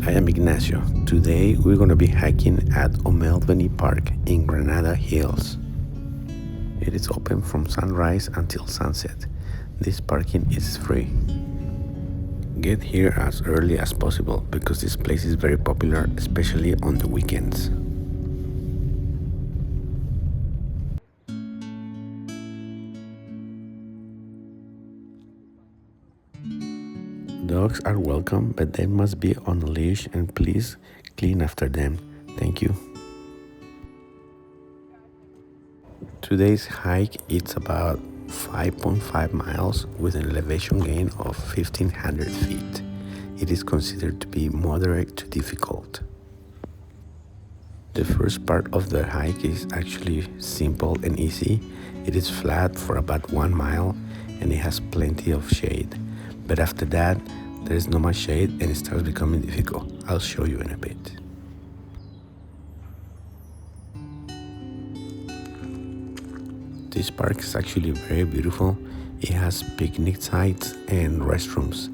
I am Ignacio. Today we're going to be hiking at O'Melveny Park in Granada Hills. It is open from sunrise until sunset. This parking is free. Get here as early as possible because this place is very popular, especially on the weekends. Dogs are welcome, but they must be on a leash and please clean after them. Thank you. Today's hike is about 5.5 miles with an elevation gain of 1,500 feet. It is considered to be moderate to difficult. The first part of the hike is actually simple and easy. It is flat for about 1 mile and it has plenty of shade. But after that, there is not much shade and it starts becoming difficult. I'll show you in a bit. This park is actually very beautiful. It has picnic sites and restrooms.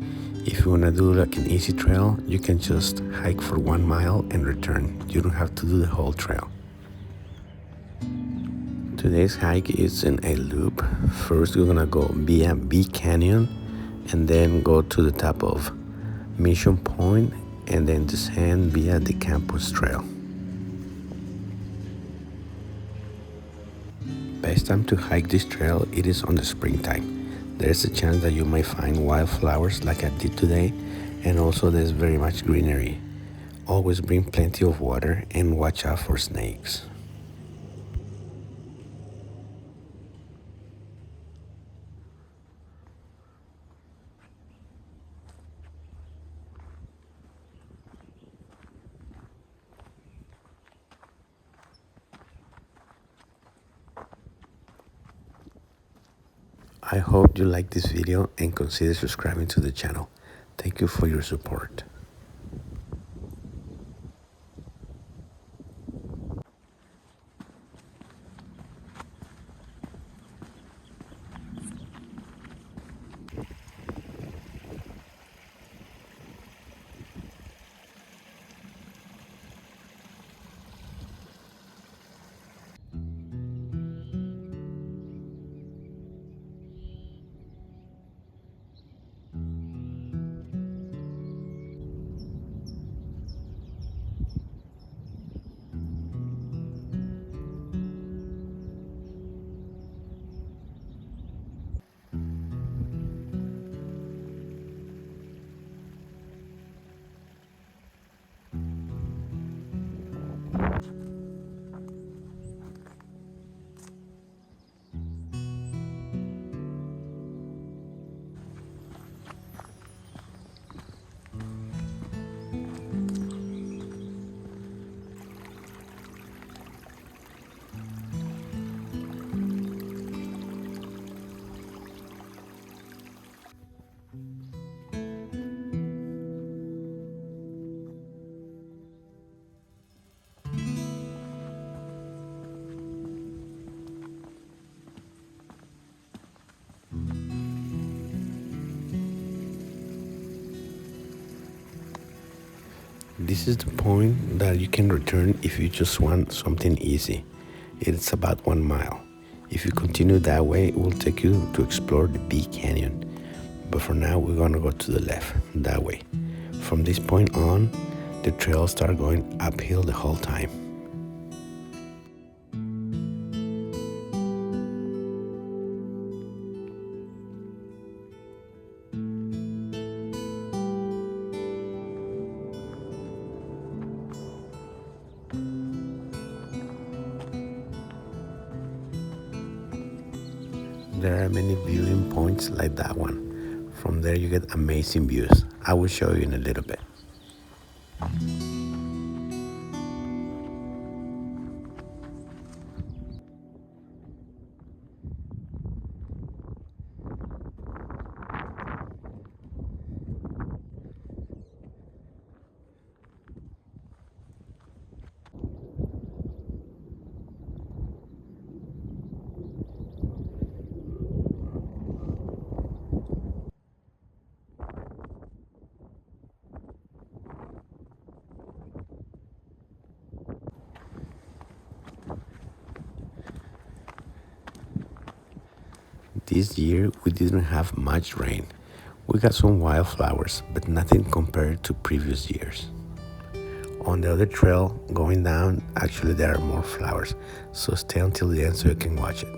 If you want to do like an easy trail, you can just hike for 1 mile and return. You don't have to do the whole trail. Today's hike is in a loop. First, we're gonna go via B Canyon and then go to the top of Mission Point and then descend via the campus trail. Best time to hike this trail, it is on the springtime. There's a chance that you might find wildflowers like I did today, and also there's very much greenery. Always bring plenty of water and watch out for snakes. I hope you like this video and consider subscribing to the channel. Thank you for your support. This is the point that you can return if you just want something easy. It's about 1 mile. If you continue that way, it will take you to explore the B Canyon. But for now, we're gonna go to the left, that way. From this point on, the trail starts going uphill the whole time. There are many viewing points like that one. From there you get amazing views. I will show you in a little bit. This year we didn't have much rain. We got some wildflowers, but nothing compared to previous years. On the other trail, going down, actually there are more flowers, so stay until the end so you can watch it.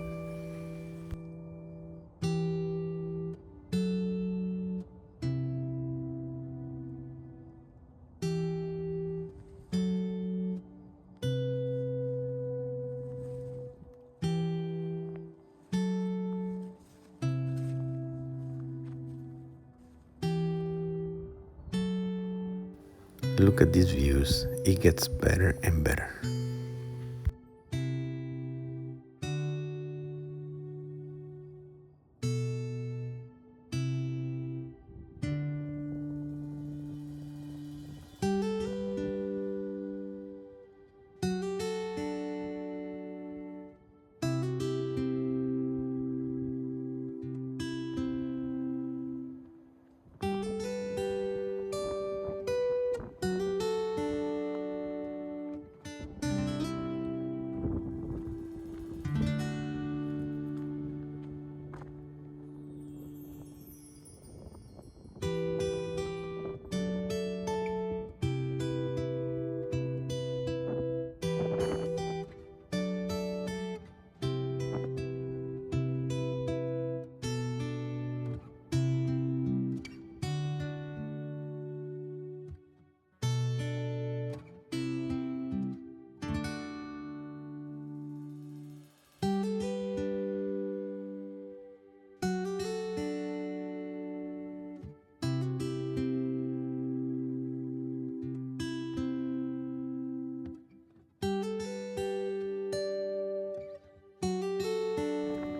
Look at these views, it gets better and better.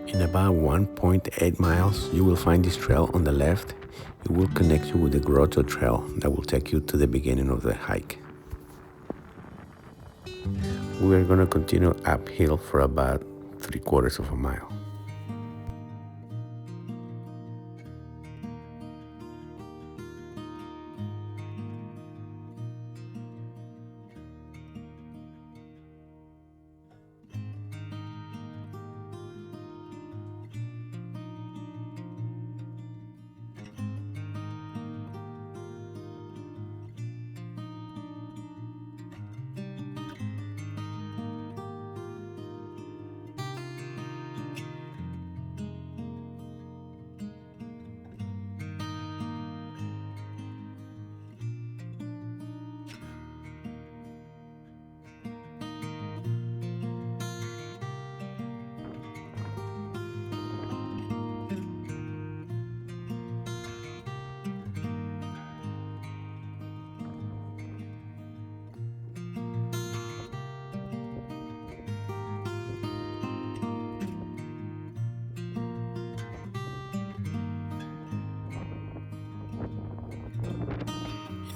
In about 1.8 miles, you will find this trail on the left. It will connect you with the Grotto Trail that will take you to the beginning of the hike. We are going to continue uphill for about 3/4 of a mile.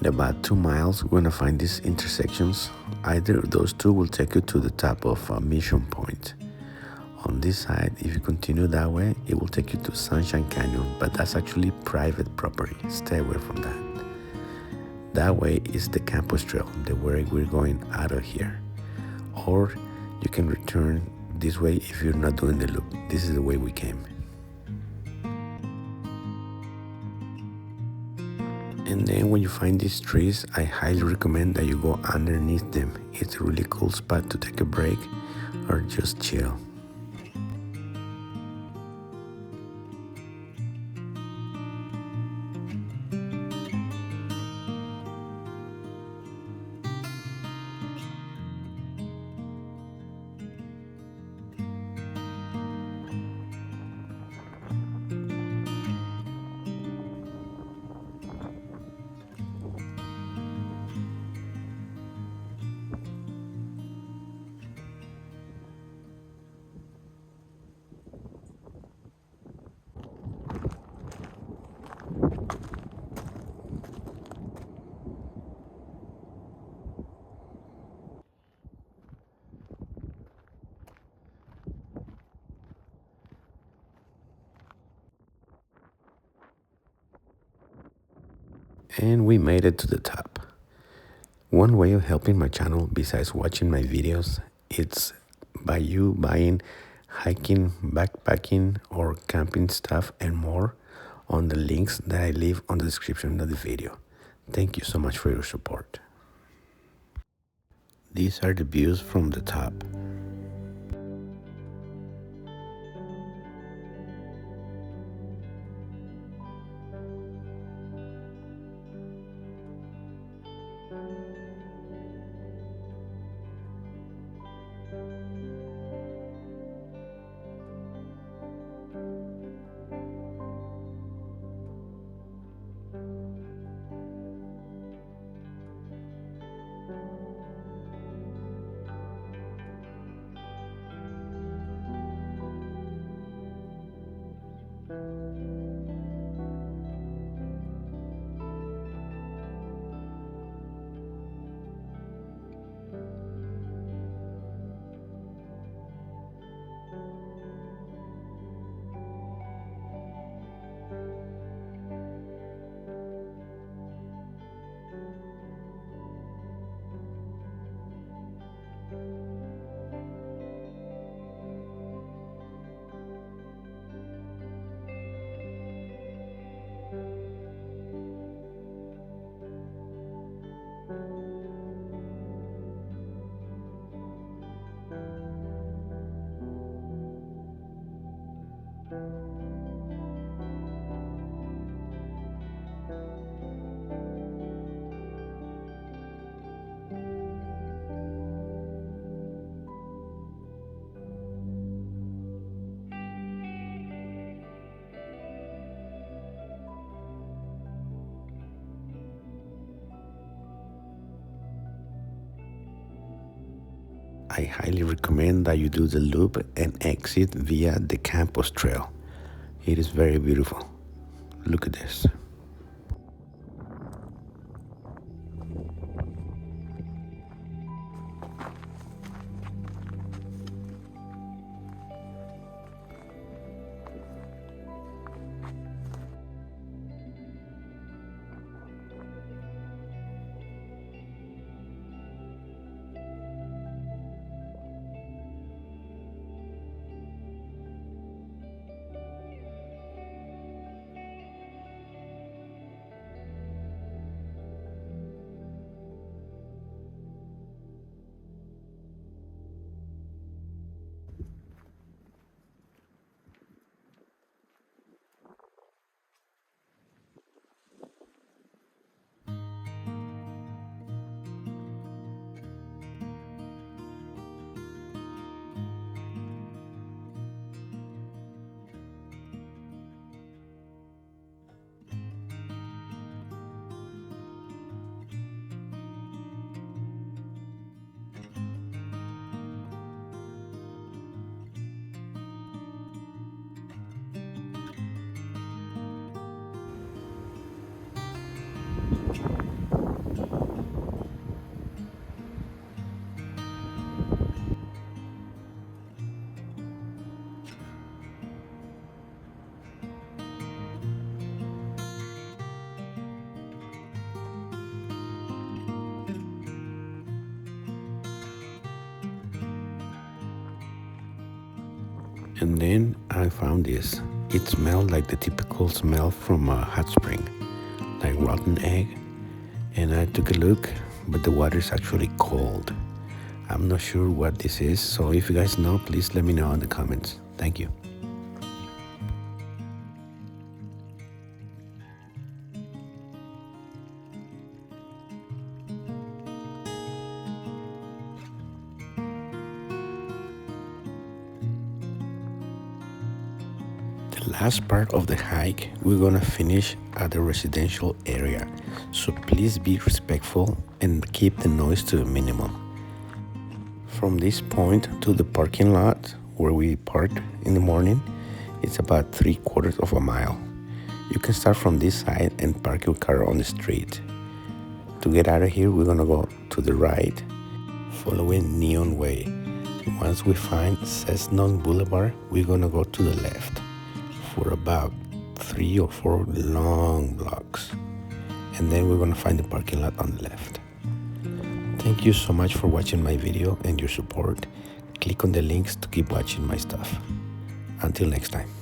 In about 2 miles, we're going to find these intersections. Either of those two will take you to the top of a mission point. On this side, if you continue that way, it will take you to Sunshine Canyon, but that's actually private property. Stay away from that. That way is the campus trail, the way we're going out of here. Or you can return this way if you're not doing the loop. This is the way we came. And then when you find these trees, I highly recommend that you go underneath them. It's a really cool spot to take a break or just chill. And we made it to the top. One way of helping my channel besides watching my videos, it's by you buying hiking, backpacking, or camping stuff and more on the links that I leave on the description of the video. Thank you so much for your support. These are the views from the top. I highly recommend that you do the loop and exit via the campus trail. It is very beautiful. Look at this. And then I found this. It smelled like the typical smell from a hot spring, like rotten egg. And I took a look, but the water is actually cold. I'm not sure what this is, so if you guys know, please let me know in the comments. Thank you. The last part of the hike, we're gonna finish at the residential area, so please be respectful and keep the noise to a minimum. From this point to the parking lot where we parked in the morning, it's about 3/4 of a mile. You can start from this side and park your car on the street. To get out of here, we're gonna go to the right, following Neon Way. Once we find Cessnon Boulevard, we're gonna go to the left for about 3 or 4 long blocks, and then we're gonna find the parking lot on the left. Thank you so much for watching my video and your support. Click on the links to keep watching my stuff. Until next time.